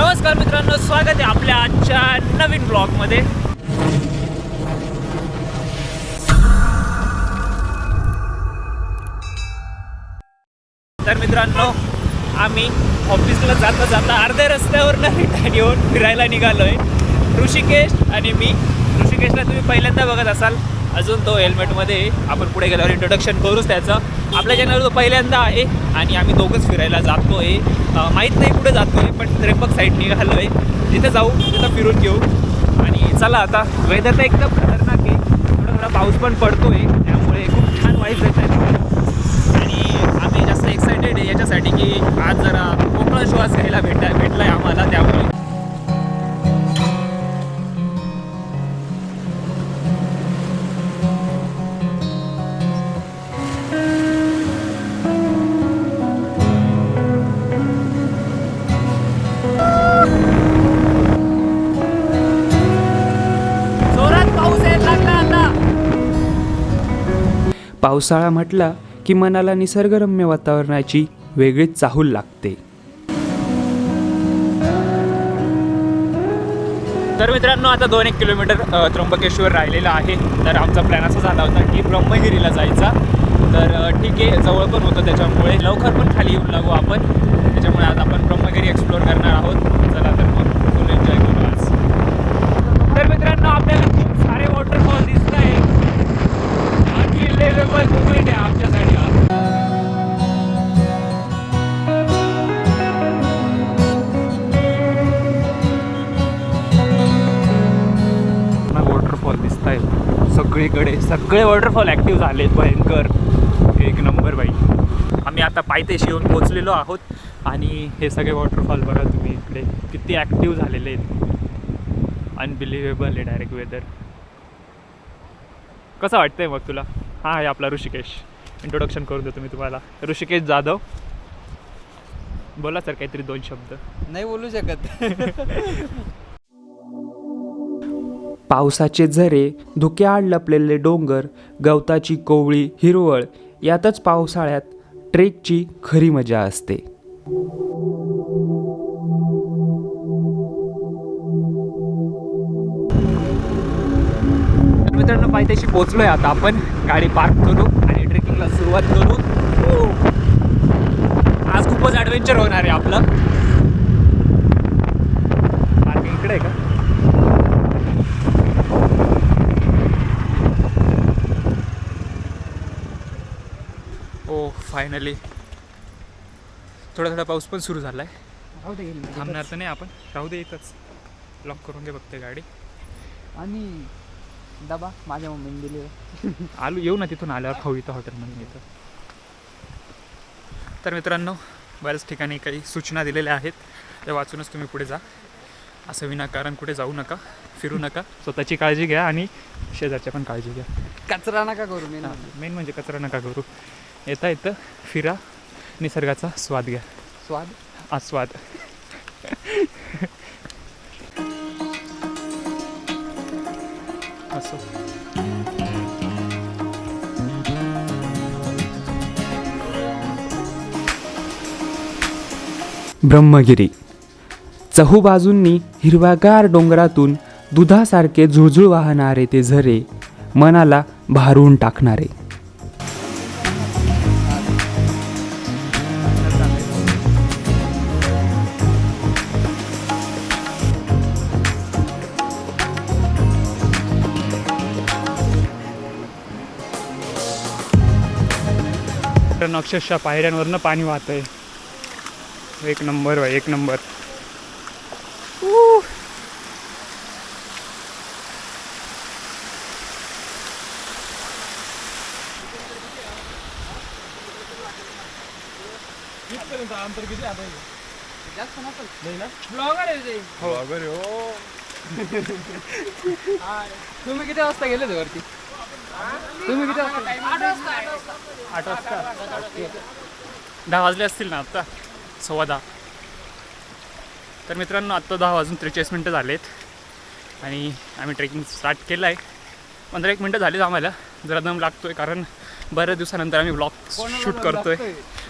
नमस्कार मित्रांनो, स्वागत आहे आपल्या आजच्या नवीन ब्लॉगमध्ये। तर मित्रांनो, आम्ही ऑफिसला जाता जाता अर्ध्या रस्त्यावरनं रिटर्न येऊन फिरायला निघालोय। ऋषिकेश आणि मी। ऋषिकेशला तुम्ही पहिल्यांदा बघत असाल, अजून तो हेल्मेटमध्ये। आपण पुढे गेल्यावर इंट्रोडक्शन करूच त्याचं। आपल्या चॅनलवर तो पहिल्यांदा आहे आणि आम्ही दोघंच फिरायला जातोय। माहीत नाही कुठे जातोय, पण त्र्यंबक साईड निघालोय। तिथे जाऊ, तिथं फिरून घेऊ। आणि चला, आता वेदर तर एकदम खतरनाक आहे। थोडा थोडा पाऊस पण पडतोय, त्यामुळे खूप छान वाईब येत आहे। आणि आम्ही जास्त एक्सायटेड आहे याच्यासाठी की आज जरा कोकण श्वास घ्यायला भेटला आहे आम्हाला, त्यामुळे। पावसाळा म्हटला की मनाला निसर्गरम्य वातावरणाची वेगळीच चाहूल लागते। तर मित्रांनो, आता 2-1 किलोमीटर त्र्यंबकेश्वर राहिलेलं आहे। तर आमचा प्लॅन असा झाला होता की ब्रह्मगिरीला जायचा। तर ठीक आहे, जवळ पण होतं, त्याच्यामुळे लवकर पण खाली येऊन लागू आपण। त्याच्यामुळे आज आपण ब्रह्मगिरी एक्सप्लोअर करणार आहोत। चला तर मग फुल एन्जॉय करू आज। तर मित्रांनो, आपल्याला खूप सारे वॉटरफॉल दिसत आहे। लेवल मुवमेंट आहे आमच्यासाठी आज। वॉटरफॉल दिसत आहेत सगळीकडे, सगळे वॉटरफॉल ॲक्टिव्ह झालेत, भयंकर एक नंबर बाई। आम्ही आता पायथ्याशी येऊन पोहोचलेलो आहोत आणि हे सगळे वॉटरफॉल बघा तुम्ही इकडे किती ॲक्टिव्ह झालेले आहेत। अनबिलिव्हेबल आहे डायरेक्ट वेदर। कसं वाटतंय मग तुला? हा आहे आपला ऋषिकेश। इंट्रोडक्शन करून देतो मी तुम्हाला। ऋषिकेश जाधव, बोला सर काहीतरी 2 शब्द। नाही बोलू शकत। पावसाचे झरे, धुक्याआड लपलेले डोंगर, गवताची कोवळी हिरवळ, यातच पावसाळ्यात ट्रेकची खरी मजा असते। मित्रांनो, पायथ्याशी पोहोचलोय आता आपण। गाडी पार्क करू आणि ट्रेकिंगला सुरुवात करू। आज खूपच ॲडव्हेंचर होणार आहे आपलं। पार्किंग इकडे आहे का? ओ फायनली थोडा थोडा पाऊस पण सुरू झाला आहे। थांबणार तर नाही आपण, राहू दे इथंच। लॉक करून घे बघते गाडी। आणि डबा माझ्या मम्मीने दिले। आलू येऊ ना, तिथून आल्यावर खाऊ इथं हॉटेलमध्ये इथं। तर मित्रांनो, बऱ्याच ठिकाणी काही सूचना दिलेल्या आहेत, त्या वाचूनच तुम्ही पुढे जा। असं विनाकारण कुठे जाऊ नका, फिरू नका। स्वतःची काळजी घ्या आणि शेजारच्या पण काळजी घ्या। कचरा नका करू। मेन म्हणजे कचरा नका करू। येता येतं फिरा, निसर्गाचा स्वाद घ्या, स्वाद आस्वाद। असो, ब्रह्मगिरी, चहूबाजूंनी हिरव्यागार डोंगरातून दुधासारखे झुळझुळ वाहणारे ते झरे, मनाला भारून टाकणारे। अक्षरशः पायऱ्यांवरनं पाणी वाहतंय। एक नंबर भाई, एक नंबर। तुम्ही किती वाजता गेले वरती? तुम्ही किती वाजता? 8 वाजता 10 वाजले असतील ना, आत्ता 10:15। तर मित्रांनो, आत्ता 10 वाजून 43 मिनटं झालेत आणि आम्ही ट्रेकिंग स्टार्ट केलं आहे। 15-1 मिनटं झालीच आम्हाला। जरा दम लागतोय कारण बऱ्याच दिवसानंतर आम्ही ब्लॉग शूट करतोय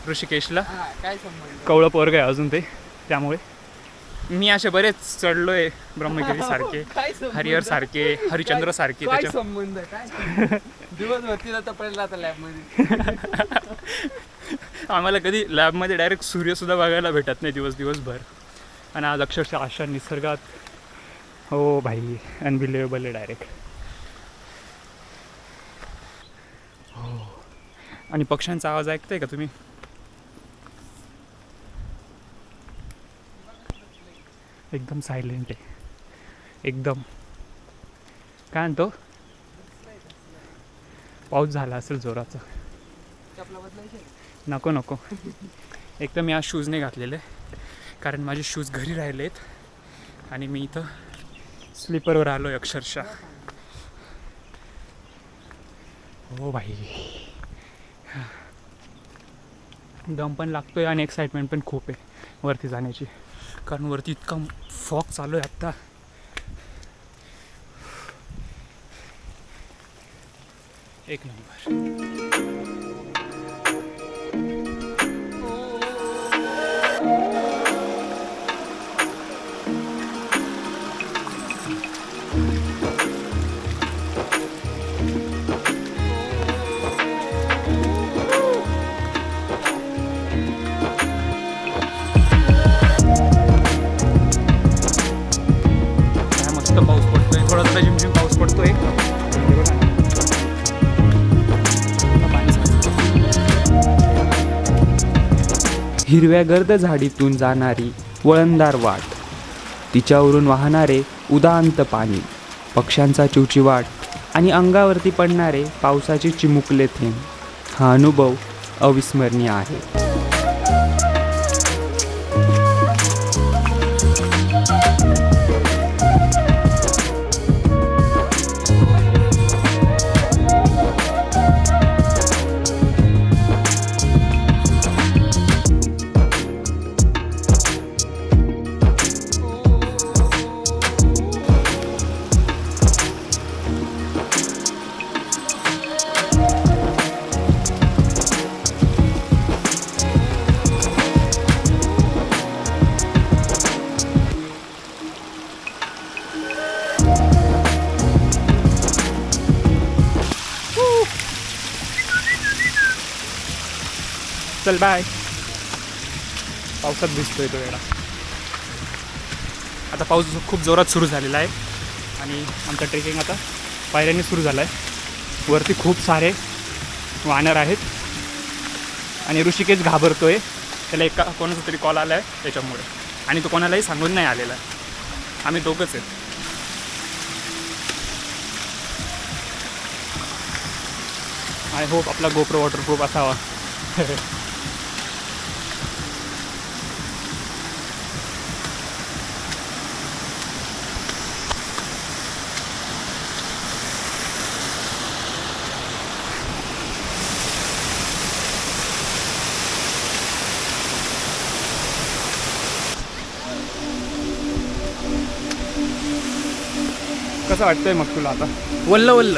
ऋषिकेशला। काय संबंध? कवळं पोरग आहे अजून ते, त्यामुळे मी असे बरेच चढलोय ब्रह्मगिरी सारखे, काय संबंध? हरिहर सारखे, हरिश्चंद्र सारखे. काय त्याच्या संबंध आहे? काय दिवसभर आता पडला आता लॅबमध्ये. आम्हाला कधी लॅबमध्ये डायरेक्ट सूर्यसुद्धा बघायला भेटत नाही दिवसभर. आणि आज अक्षरशः अशा निसर्गात, हो भाई अनबिलिव्हेबल आहे डायरेक्ट. हो. आणि पक्ष्यांचा आवाज ऐकताय का तुम्ही? एकदम सायलेंट आहे, एकदम. काय म्हणतो? पाऊस झाला असेल जोराचा. नको नको. एक तर मी आज शूज नाही घातलेले कारण माझे शूज घरी राहिलेत आणि मी इथं स्लीपरवर आलो आहे अक्षरशः. हो भाई, दम पण लागतोय आणि एक्साइटमेंट पण खूप आहे वरती जाण्याची, कारण वरती इतका फॉग चालू आहे आत्ता. एक नंबर. काय मस्त पाऊस पडतोय, थोडा थोडा झिमझिम पाऊस पडतोय. हे बघा ना. पाणी साचलं. हिरव्या गर्द झाडीतून जाणारी वळणदार वाट, तिच्यावरून वाहणारे उदांत पाणी, पक्ष्यांचा चिवचिवाट आणि अंगावरती पडणारे पावसाचे चिमुकले थेंब. हा अनुभव अविस्मरणीय आहे. चल बाय. पावसात भिजतोय तो वेळा. आता पाऊस खूप जोरात सुरू झालेला आहे आणि आमचा ट्रेकिंग आता पायऱ्यांनी सुरू झाला आहे. वरती खूप सारे वानर आहेत आणि ऋषिकेश घाबरतोय. त्याला एका कोणाचा तरी कॉल आला आहे त्याच्यामुळे, आणि तो कोणालाही सांगून नाही आलेला आहे. आम्ही दोघंच आहेत. आय होप आपला गोप्रो वॉटरप्रूफ असावा. कसं वाटतंय मग तुला आता? वल्ल वल्ल.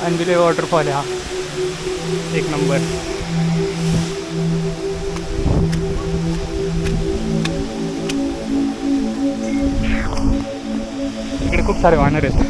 अनबिले वॉटरफॉल आहे हा, एक नंबर. इकडे खूप सारे वानर आहेत.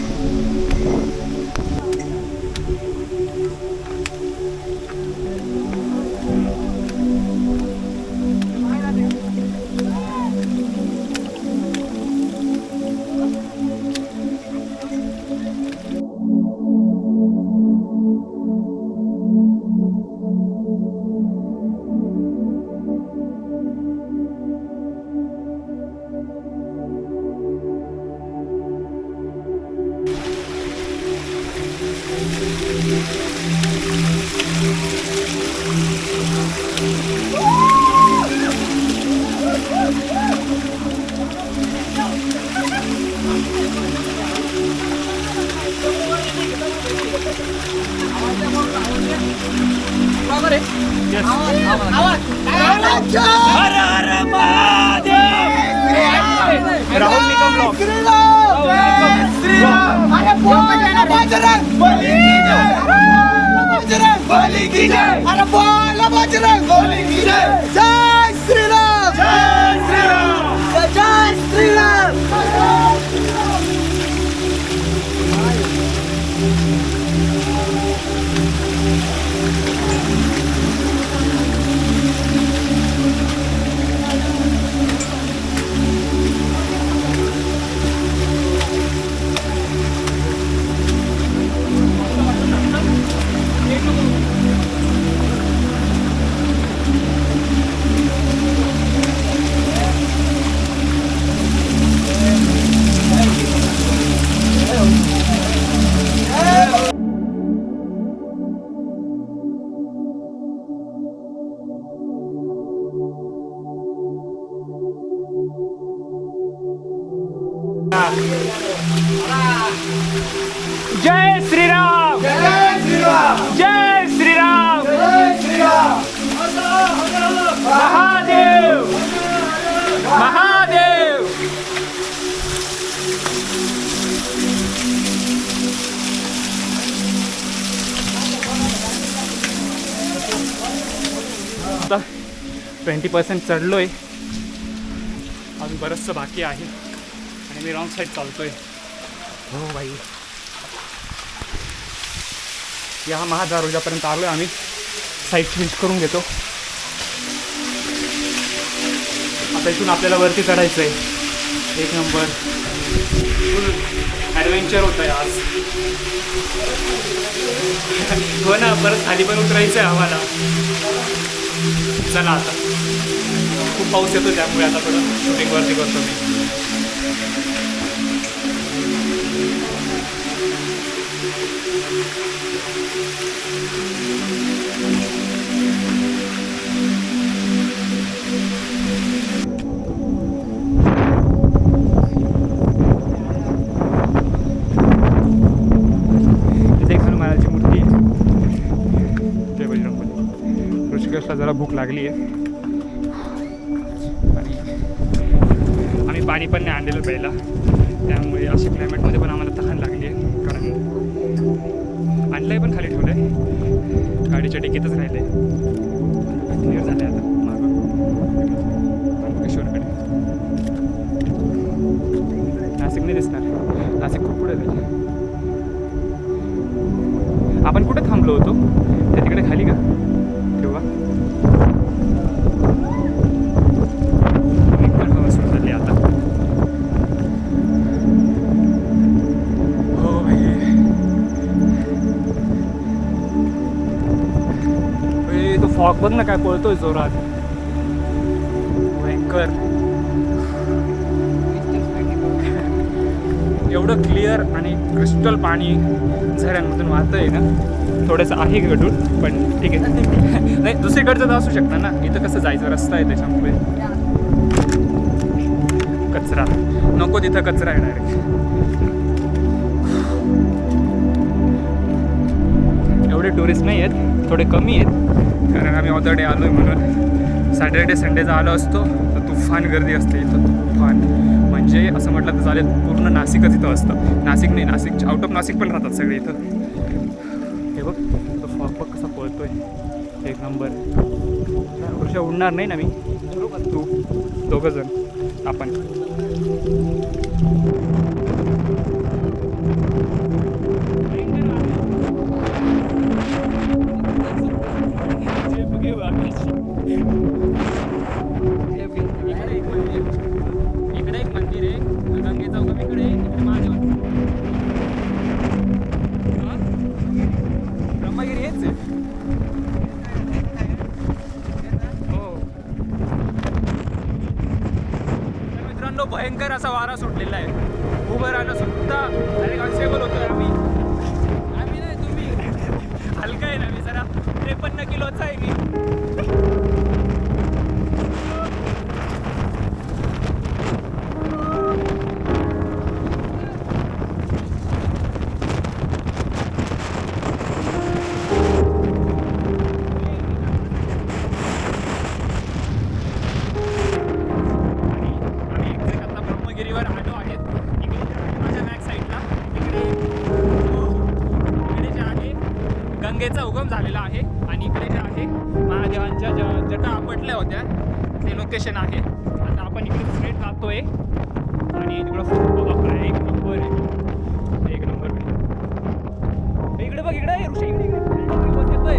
राहुल निकम ब्लॉग. बजरंग बली की जय. बघा. जय श्रीराम जय श्रीराम महादेव महादेव. आता 20% चढलोय, अजून बरंचसं बाकी आहे आणि मी रॉंग साईड चालतोय. हो बाई, या महादारोजापर्यंत आलो आहे आम्ही. साईड चेंज करून घेतो. आता इथून आपल्याला वरती चढायचं आहे. एक नंबर ॲडव्हेंचर होतं आहे आज. हो ना, परत खाली पण उतरायचं आहे आम्हाला. चला आता, खूप पाऊस येतो त्यामुळे आता थोडं शूटिंग वरती करतो मी. ऋषिकेशला जरा भूक लागली आहे आणि आम्ही पाणी पण नाही आणलेलं प्यायला, त्यामुळे अशा क्लायमेटमध्ये पण आम्हाला तहान लागली आहे. कारण आणलं आहे पण खाली ठेवलं आहे, गाडीच्या डिकीतच राहिलं आहे. क्लिअर झालं आहे आता मागं त्र्यंबकेश्वरकडे. नाशिक नाही दिसणार, नाशिक खूप पुढे जाईल. आपण कुठे थांबलो होतो? त्या तिकडे खाली का तेव्हा? एकदम हवा सुरू झाली आता. हो भाई, तो फॉग बघ ना काय पळतोय जोरात, भयंकर. एवढं क्लिअर आणि क्रिस्टल पाणी झऱ्यांमधून वाहतंय ना. थोडंसं आहे गडूळ, पण ठीक आहे. नाही, दुसरीकडचं तर असू शकतं ना. इथं कसं जायचं, रस्ता आहे त्याच्यामुळे. कचरा नको, तिथं कचरा आहे डायरेक्ट. एवढे टुरिस्ट नाही आहेत, थोडे कमी आहेत, कारण आम्ही ऑदर डे आलो आहे म्हणून. सॅटर्डे संडेचा आलो असतो तर तुफान गर्दी असते इथं, तुफान. म्हणजे असं म्हटलं तर चालेल, पूर्ण नाशिकच इथं असतं. नाशिक नाही, नाशिक आउट ऑफ नाशिक पण राहतात सगळे इथं. हे बघ, तो फॉग बघ कसा पळतोय, एक नंबर. वर्ष उडणार नाही ना मी, तू, दोघं जण आपण. इकडे एक मंदिर आहे, गंगेचा उगम इकडे, इकडे महादेव. ब्रह्मगिरी हेच आहे. हो तर मित्रांनो, भयंकर असा वारा सुटलेला आहे. उभं राहणं सुद्धा डायरेक्ट अनस्टेबल होतोय. आम्ही नाही, तुम्ही हलका आहे ना. मी जरा 53 किलोचा आहे मी. गंगेचा उगम झालेला आहे आणि इकडे जे आहे महादेवांच्या जटा आपटल्या होत्या ते लोकेशन आहे. आता आपण इकडे स्ट्रेट जातोय आणि तिकडं फोटो बघा, एक नंबर आहे, एक नंबर. इकडे बघ, इकडे रिव्हर्स येतोय.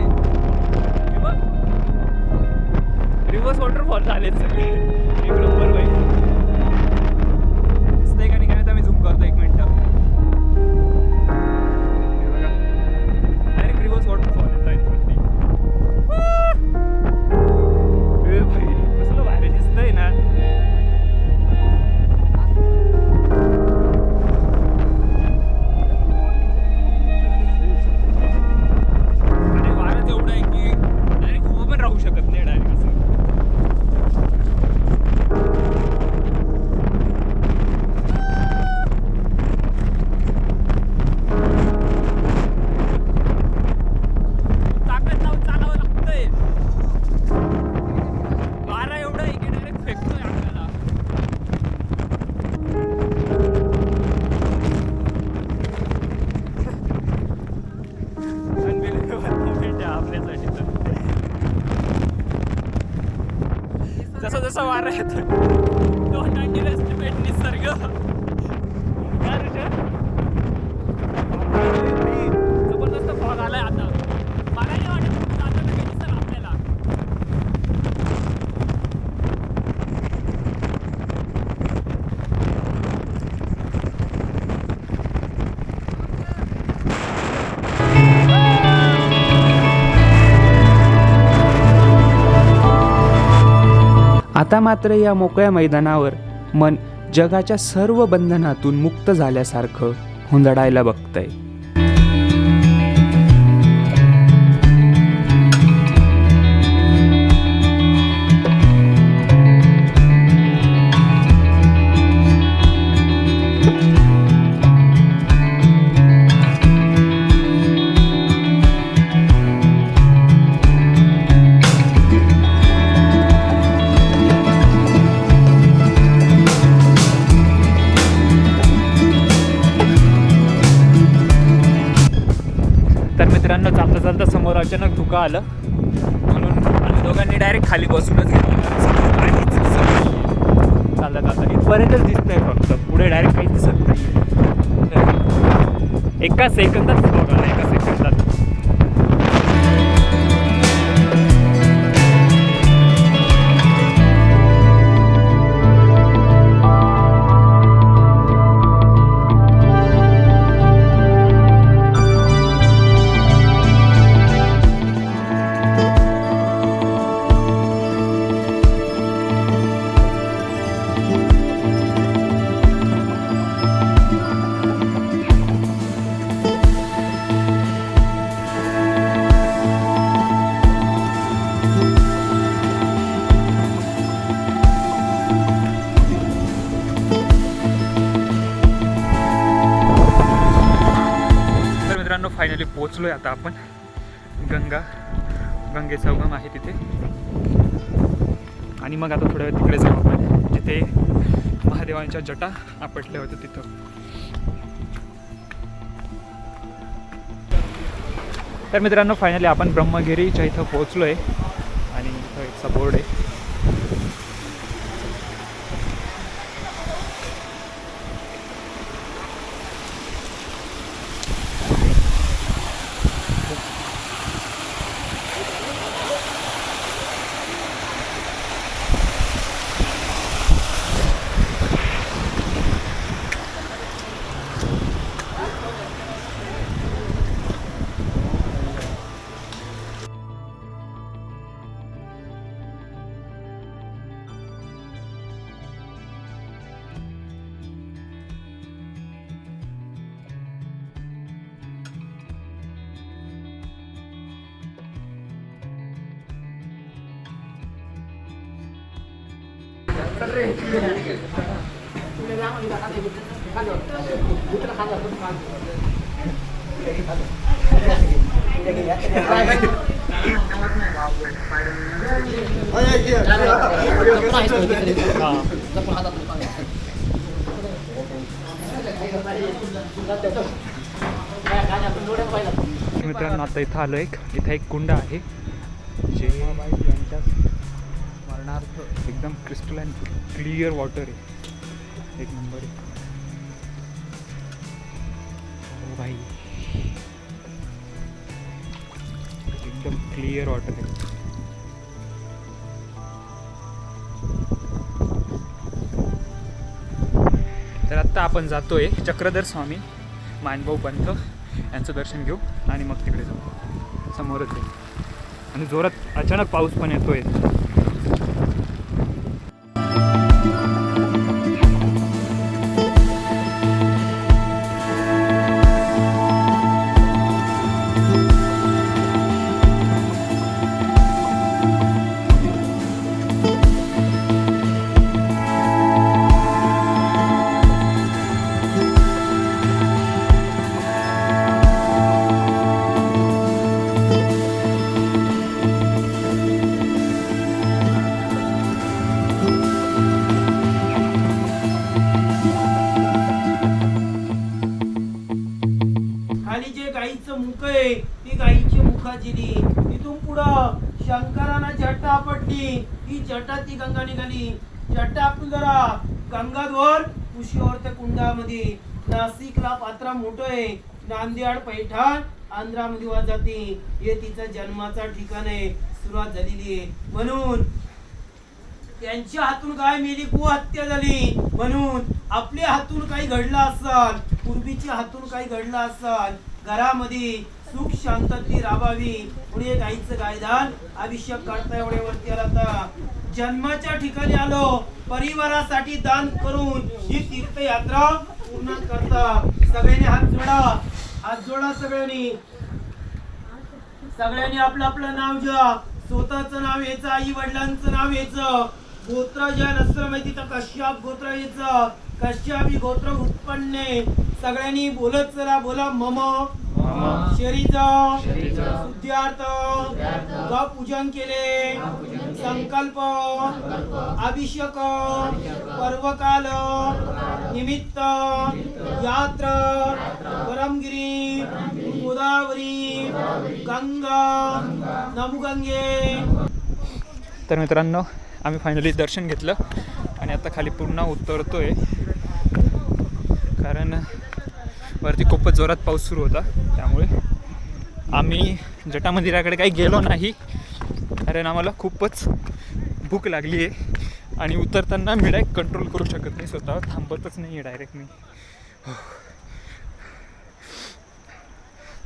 रिव्हर्स वॉटरफॉल झाले सगळे, एक नंबर भाई. दिसतंय का नाही काय? आता मी झूम करतो, एक मिनिट. वॉटरफॉल येत आहे वरती. भाई कसलं भारी दिसतंय ना. आणि वारंच एवढं आहे की डायरेक्ट उभं पण राहू शकत नाही डायरेक्ट असं. जसं जसं वारं येतं डोंट अंडरएस्टिमेट निसर्ग. काय ऋषभ? जबरदस्त फॉग आलाय आता. मला नाही वाटत आता लगेच दिसेल आपल्याला. आता मात्र या मोकळ्या मैदानावर मन जगाच्या सर्व बंधनातून मुक्त झाल्यासारखं हुंदडायला बघतंय. तर मित्रांनो चालता चालता समोर अचानक धुका आलं म्हणून आम्ही दोघांनी डायरेक्ट खाली बसूनच घेतलं. चालता चालता इथपर्यंतच दिसतंय फक्त, पुढे डायरेक्ट काहीच दिसत नाही. एका सेकंदात बघा, एका सेकंदात. फायनली पोचलोय आता आपण. गंगेचा उगम आहे तिथे आणि मग आता थोड्या वेळ तिकडे जाऊ आपण जिथे महादेवांच्या जटा आपटल्या होत्या तिथं. तर मित्रांनो फायनली आपण ब्रह्मगिरीच्या इथं पोचलोय आणि इथं एक बोर्ड आहे. मित्रांनो आता इथं आलो इथं एक कुंड आहे जे यांच्या स्मरणार्थ एकदम क्रिस्टलाइन क्लिअर वॉटर आहे. एक नंबर आहे. ओ भाई एकदम क्लिअर वॉटर आहे. तर आत्ता आपण जातोय चक्रधर स्वामी मानभाऊ पंथ यांचं दर्शन घेऊ आणि मग तिकडे जाऊ. समोरच आहे आणि जोरात अचानक पाऊस पण येतोय. खाली जे गाईचं मुख आहे ती गाईची मुखाजिरी. तिथून पुढं शंकरानं जटा पडली, ती जटा ती गंगा निघाली. जटा आपण जरा गंगाधर कुशीवर त्या कुंडामध्ये. नाशिकला पात्रा मोठं आहे, नांदेड पैठण आंध्रामध्ये वाद जाते. हे तिचा जन्माचा ठिकाण आहे, सुरुवात झालेली आहे. म्हणून त्यांच्या हातून गाय मेली, गोहत्या झाली. म्हणून आपल्या हातून काही घडलं असाल, पूर्वीच्या हातून काही घडलं असाल, घरामध्ये सुख शांतती राबावी पुढे गायचं गायदान अभिषेक काढता एवढे वरती आला. आता जन्माच्या ठिकाणी आलो, परिवारासाठी दान करून ही तीर्थयात्रा पूर्ण करता. सगळ्यांनी हात जोडा, हात जोडा सगळ्यांनी. सगळ्यांनी आपलं आपलं नाव घ्या. स्वतःचं नाव यायचं, आई वडिलांचं नाव यायचं. गोत्र ज्या नसलं माहिती तर कश्यप गोत्र यायचं. कश्यपी गोत्र उत्पन्ने. सगळ्यांनी बोलत चला, बोला मम शरीच शुद्ध्यार्थ ग पूजन केले. संकल्प अभिषेक पर्वकाल निमित्त यात्रा परमगिरी गोदावरी गंगा नमगंगे. तर मित्रांनो, आम्ही फायनली दर्शन घेतलं आणि आता खाली पुन्हा उतरतोय, कारण वरती खूपच जोरात पाऊस सुरू होता. त्यामुळे आम्ही जटा मंदिराकडे काही गेलो नाही, कारण आम्हाला खूपच भूक लागली आहे. आणि उतरताना मी डायरेक्ट कंट्रोल करू शकत नाही, स्वतःवर थांबतच नाही आहे डायरेक्ट मी.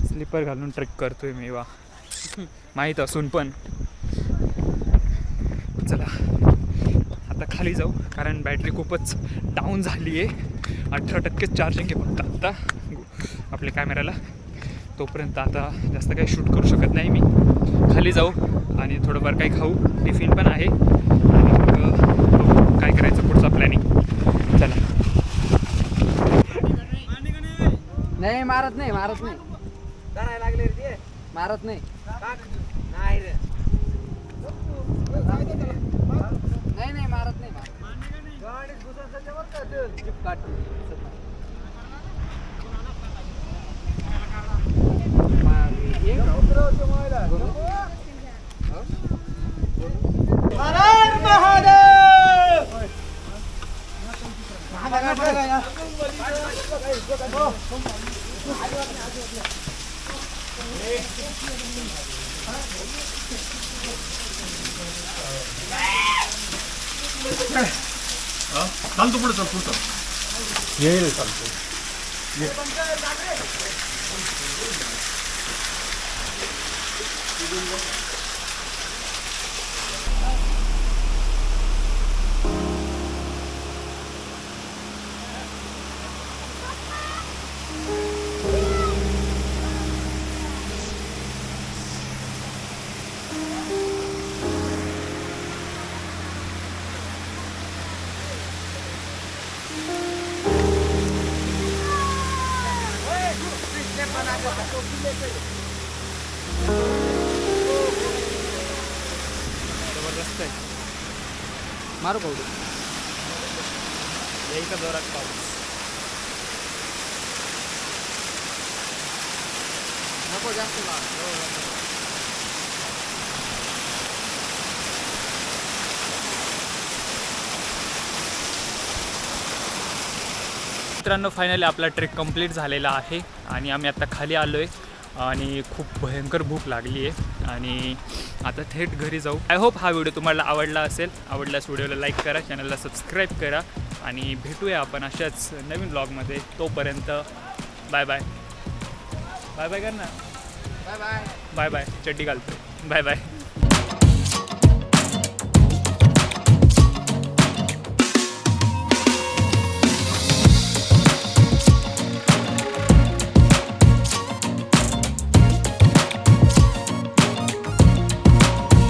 स्लीपर घालून ट्रेक करतोय मी, वा माहीत असून पण. चला आता खाली जाऊ, कारण बॅटरी खूपच डाऊन झाली आहे. 18% चार्जिंग आहे फक्त आत्ता आपल्या कॅमेऱ्याला. तोपर्यंत आता जास्त काही शूट करू शकत नाही मी. खाली जाऊ आणि थोडंफार काही खाऊ, टिफिन पण आहे. आणि मग काय करायचं पुढचा प्लॅनिंग. चला. नाही मारत नाही, मारत नाही, लागले रे मारत नाही. नाही रे, नाही नाही मारत नाही. हर हर महादेव. चालतो पुढे, चल पुढचं येईल. चालतो जबरदस्त आहे. मारू भाऊ, येईल का जोरात पाऊस. नको जास्त मित्रांनो, फायनली आपला ट्रेक कंप्लीट झालेला आहे आणि आम्ही आता खाली आलो आहे आणि खूप भयंकर भूक लागली आहे आणि आता थेट घरी जाऊ. आय होप हा व्हिडिओ तुम्हाला आवडला असेल. आवडल्यास व्हिडिओला लाईक करा, चॅनलला सबस्क्राईब करा आणि भेटूया आपण अशाच नवीन व्लॉगमध्ये. तोपर्यंत बाय बाय. बाय बाय कर ना. Bye bye. Bye bye. चड्डी घालतो. Bye bye.